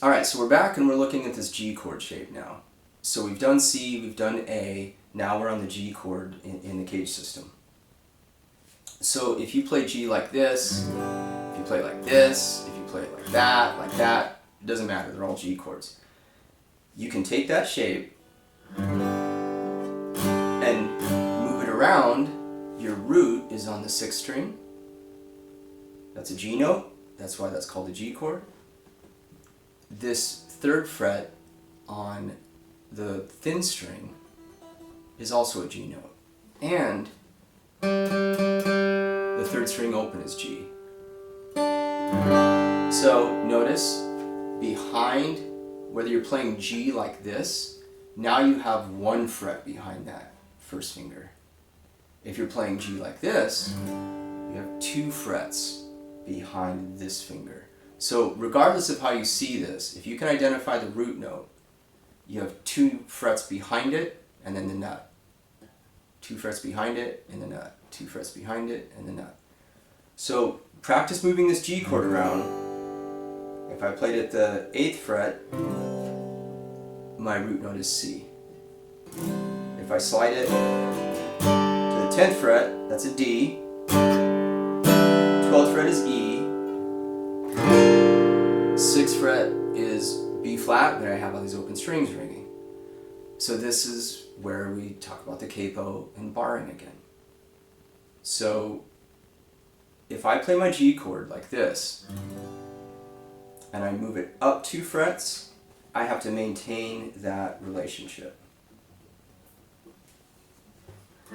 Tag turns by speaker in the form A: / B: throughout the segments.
A: All right, so we're back and we're looking at this G chord shape now. So we've done C, we've done A, now we're on the G chord in the CAGED system. So if you play G like this, if you play it like this, if you play it like that, it doesn't matter, they're all G chords. You can take that shape and move it around. Your root is on the 6th string. That's a G note, that's why that's called a G chord. This 3rd fret on the thin string is also a G note. And the 3rd string open is G. So notice behind, whether you're playing G like this, now you have 1 fret behind that 1st finger. If you're playing G like this, you have 2 frets behind this finger. So regardless of how you see this, if you can identify the root note, you have 2 frets behind it and then the nut. 2 frets behind it and the nut. 2 frets behind it and the nut. So practice moving this G chord around. If I played at the 8th fret, my root note is C. If I slide it to the 10th fret, that's a D. 12th fret is E. 6th fret is B flat, but I have all these open strings ringing. So this is where we talk about the capo and barring again. So if I play my G chord like this, and I move it up 2 frets, I have to maintain that relationship.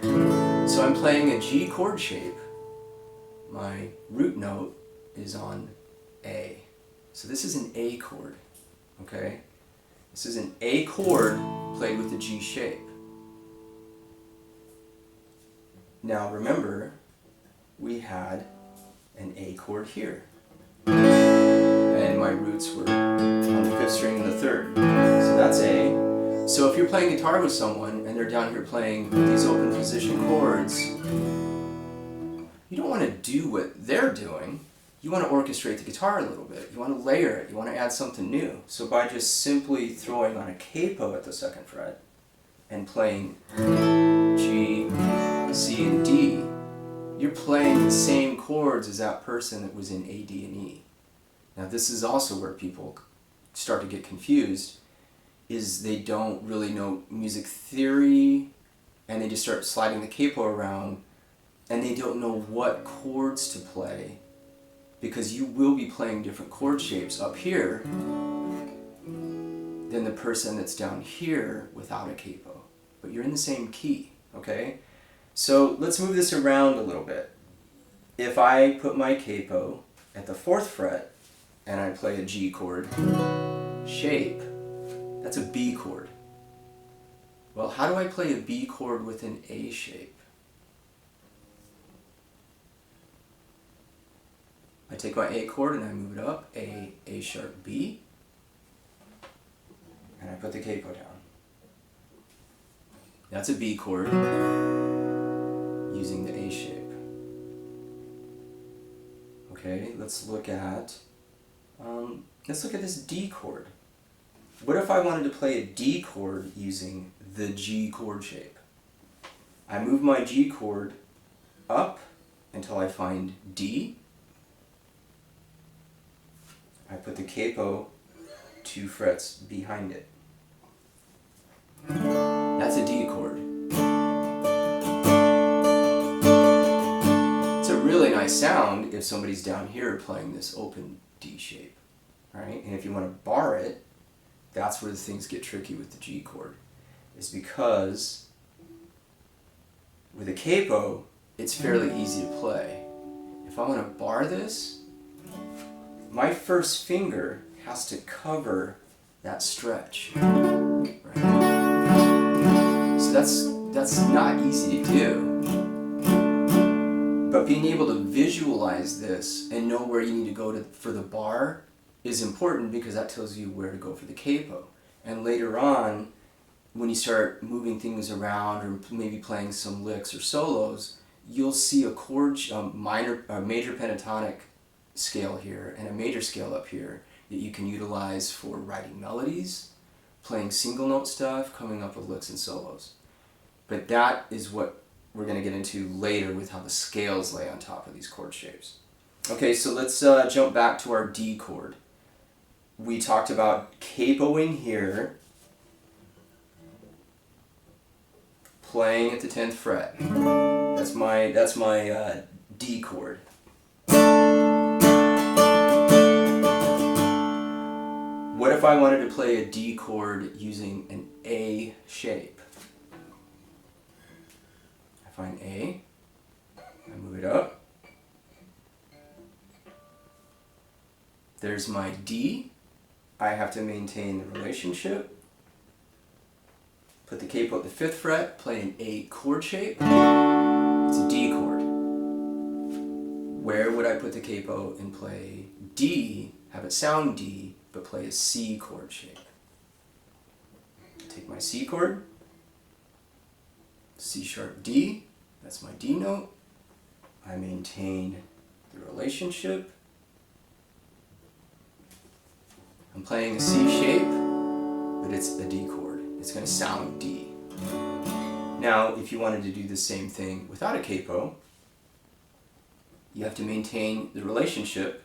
A: So I'm playing a G chord shape. My root note is on A. So this is an A chord, okay? This is an A chord played with the G shape. Now remember, we had an A chord here. And my roots were on the 5th string and the 3rd. So that's A. So if you're playing guitar with someone and they're down here playing these open position chords, you don't want to do what they're doing. You want to orchestrate the guitar a little bit. You want to layer it. You want to add something new. So by just simply throwing on a capo at the 2nd fret and playing G, C, and D, you're playing the same chords as that person that was in A, D, and E. Now this is also where people start to get confused, is they don't really know music theory and they just start sliding the capo around and they don't know what chords to play, because you will be playing different chord shapes up here than the person that's down here without a capo. But you're in the same key, okay? So let's move this around a little bit. If I put my capo at the 4th fret and I play a G chord shape, that's a B chord. Well, how do I play a B chord with an A shape? I take my A chord and I move it up, A sharp, B, and I put the capo down. That's a B chord using the A shape. Okay, let's look at this D chord. What if I wanted to play a D chord using the G chord shape? I move my G chord up until I find D. I put the capo 2 frets behind it. That's a D chord. It's a really nice sound if somebody's down here playing this open D shape, right? And if you want to bar it, that's where things get tricky with the G chord, is because with a capo, it's fairly easy to play. If I want to bar this, my 1st finger has to cover that stretch. Right? So that's not easy to do. But being able to visualize this and know where you need to go for the bar is important, because that tells you where to go for the capo. And later on, when you start moving things around or maybe playing some licks or solos, you'll see a chord, major pentatonic scale here and a major scale up here. that you can utilize for writing melodies, playing single note stuff, coming up with licks and solos. But that is what we're going to get into later with how the scales lay on top of these chord shapes. Okay, so let's jump back to our D chord. We talked about capoing here, playing at the 10th fret. That's my D chord. What if I wanted to play a D chord using an A shape? I find A, I move it up. There's my D. I have to maintain the relationship. Put the capo at the 5th fret, play an A chord shape. It's a D chord. Where would I put the capo and play D, have it sound D, but play a C chord shape? Take my C chord, C sharp D, that's my D note. I maintain the relationship. I'm playing a C shape, but it's a D chord. It's going to sound D. Now, if you wanted to do the same thing without a capo, you have to maintain the relationship.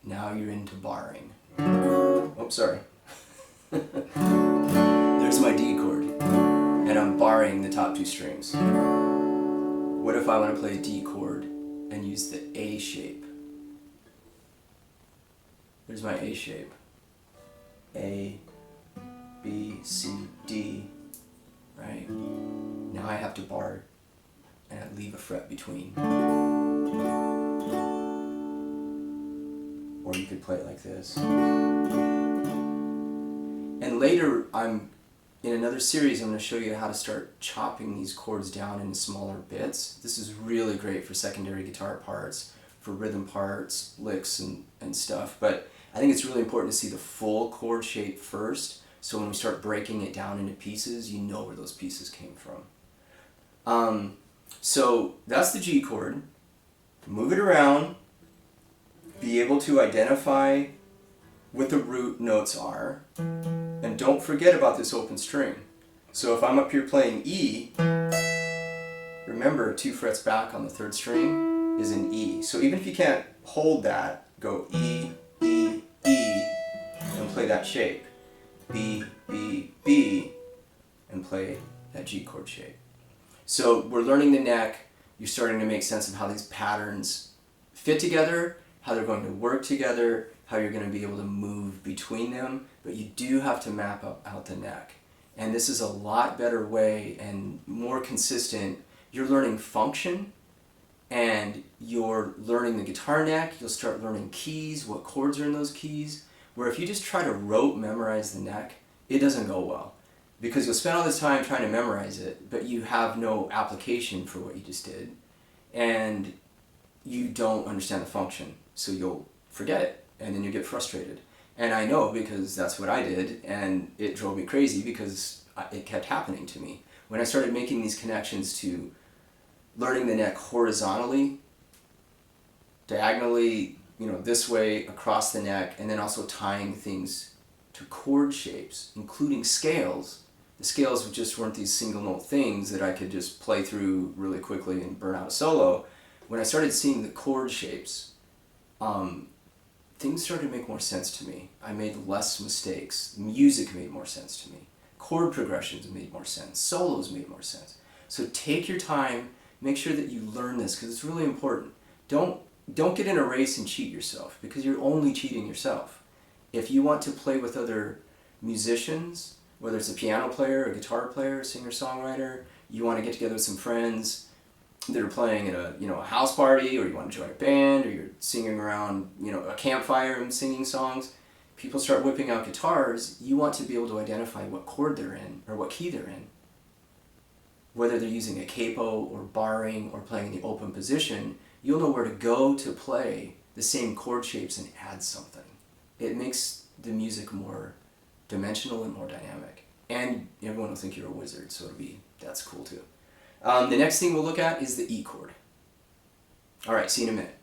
A: Now you're into barring. Oh, sorry. There's my D chord, and I'm barring the top 2 strings. What if I want to play a D chord and use the A shape? There's my A shape. A, B, C, D, right? Now I have to bar and I leave a fret between. Or you could play it like this. And later, in another series, I'm going to show you how to start chopping these chords down into smaller bits. This is really great for secondary guitar parts, for rhythm parts, licks, and stuff. But I think it's really important to see the full chord shape first, so when we start breaking it down into pieces, you know where those pieces came from. So that's the G chord. Move it around, be able to identify what the root notes are, and don't forget about this open string. So if I'm up here playing E, remember 2 frets back on the 3rd string is an E. So even if you can't hold that, go E, E, E, and play that shape. B, B, B, and play that G chord shape. So we're learning the neck. You're starting to make sense of how these patterns fit together, how they're going to work together, how you're going to be able to move between them, but you do have to map out the neck. And this is a lot better way and more consistent. You're learning function, and you're learning the guitar neck. You'll start learning keys, what chords are in those keys, where if you just try to rote memorize the neck, it doesn't go well. Because you'll spend all this time trying to memorize it, but you have no application for what you just did, and you don't understand the function, so you'll forget it, and then you get frustrated. And I know, because that's what I did, and it drove me crazy because it kept happening to me. When I started making these connections to learning the neck horizontally, diagonally, this way across the neck, and then also tying things to chord shapes, including scales. The scales just weren't these single note things that I could just play through really quickly and burn out a solo. When I started seeing the chord shapes, things started to make more sense to me. I made less mistakes. Music made more sense to me. Chord progressions made more sense. Solos made more sense. So take your time, make sure that you learn this, because it's really important. Don't get in a race and cheat yourself, because you're only cheating yourself. If you want to play with other musicians, whether it's a piano player, a guitar player, a singer-songwriter, you want to get together with some friends that are playing at a house party, or you want to join a band, or you're singing around a campfire and singing songs, people start whipping out guitars, you want to be able to identify what chord they're in or what key they're in. Whether they're using a capo or barring or playing in the open position, you'll know where to go to play the same chord shapes and add something. It makes the music more dimensional and more dynamic. And everyone will think you're a wizard, so that's cool too. The next thing we'll look at is the E chord. All right, see you in a minute.